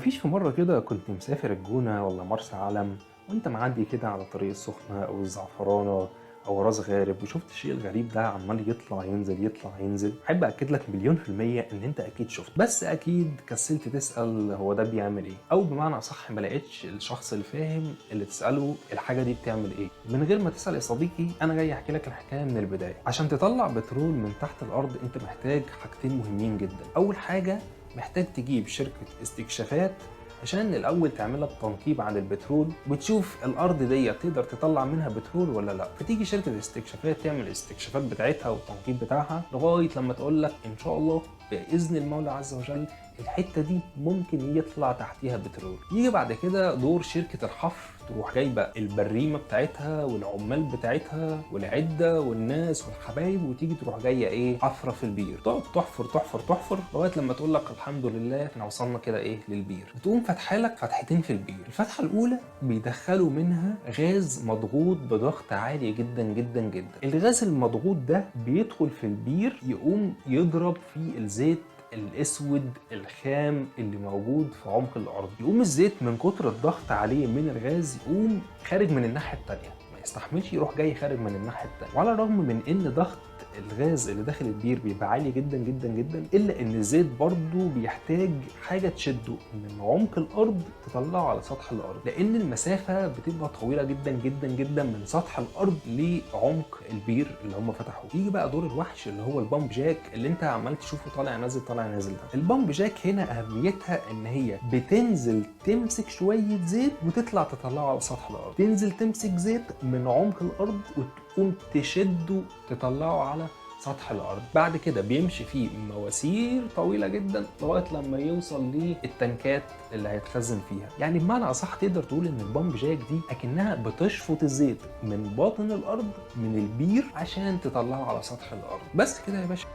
مفيش في مرة كده كنت مسافر الجونة ولا مرسى علم، وانت معدي كده على طريق السخنة أو الزعفرانة أو راس غارب، وشفت الشيء الغريب ده عمال يطلع ينزل يطلع ينزل. أحب أكد لك مليون في المية إن أنت أكيد شفت، بس أكيد كسلت تسأل هو ده بيعمل إيه، أو بمعنى أصح ما لقيتش الشخص الفاهم اللي تسأله الحاجة دي بتعمل إيه. من غير ما تسأل يا صديقي، أنا جاي أحكي لك الحكاية من البداية. عشان تطلع بترول من تحت الأرض أنت محتاج حاجتين مهمين جدا. أول حاجة محتاج تجيب شركة استكشافات عشان الأول تعمل لك تنقيب عن البترول وتشوف الأرض دي تقدر تطلع منها بترول ولا لا. فتيجي شركة الاستكشافات تعمل الاستكشافات بتاعتها والتنقيب بتاعها لغاية لما تقول لك إن شاء الله بإذن المولى عز وجل الحتة دي ممكن يطلع تحتيها بترول. يجي بعد كده دور شركة الحفر، تروح جايبة البريمة بتاعتها والعمال بتاعتها والعدة والناس والحبايب، وتيجي تروح جاية ايه، حفرة في البير. تقعد تحفر تحفر تحفر لغاية لما تقول لك الحمد لله احنا وصلنا كده ايه للبير. بتقوم فاتحة لك فتحتين في البير. الفتحة الأولى بيدخلوا منها غاز مضغوط بضغط عالي جدا جدا جدا. الغاز المضغوط ده بيدخل في البير يقوم يضرب في الزيت الاسود الخام اللي موجود في عمق الارض. يقوم الزيت من كتر الضغط عليه من الغاز يقوم خارج من الناحيه الثانيه، ما يستحملش يروح جاي خارج من الناحيه الثانيه. وعلى الرغم من ان ضغط الغاز اللي داخل البير بيبقى عالي جدا جدا جدا، الا ان الزيت برضه بيحتاج حاجه تشده من عمق الارض تطلعه على سطح الارض، لان المسافه بتبقى طويله جدا جدا جدا من سطح الارض لعمق البير اللي هم فتحوه. يجي بقى دور الوحش اللي هو البامب جاك اللي انت عمال تشوفه طالع نازل طالع نازل ده. البامب جاك هنا اهميتها ان هي بتنزل تمسك شويه زيت وتطلع تطلعه على سطح الارض، تنزل تمسك زيت من عمق الارض وتقوم تشده تطلعه على سطح الارض. بعد كده بيمشي فيه مواسير طويله جدا لغايه لما يوصل للتنكات اللي هيتخزن فيها. يعني بمعنى اصح تقدر تقول ان البامب جاك دي اكنها بتشفط الزيت من باطن الارض من البير عشان تطلعه على سطح الارض. بس كده يا باشا.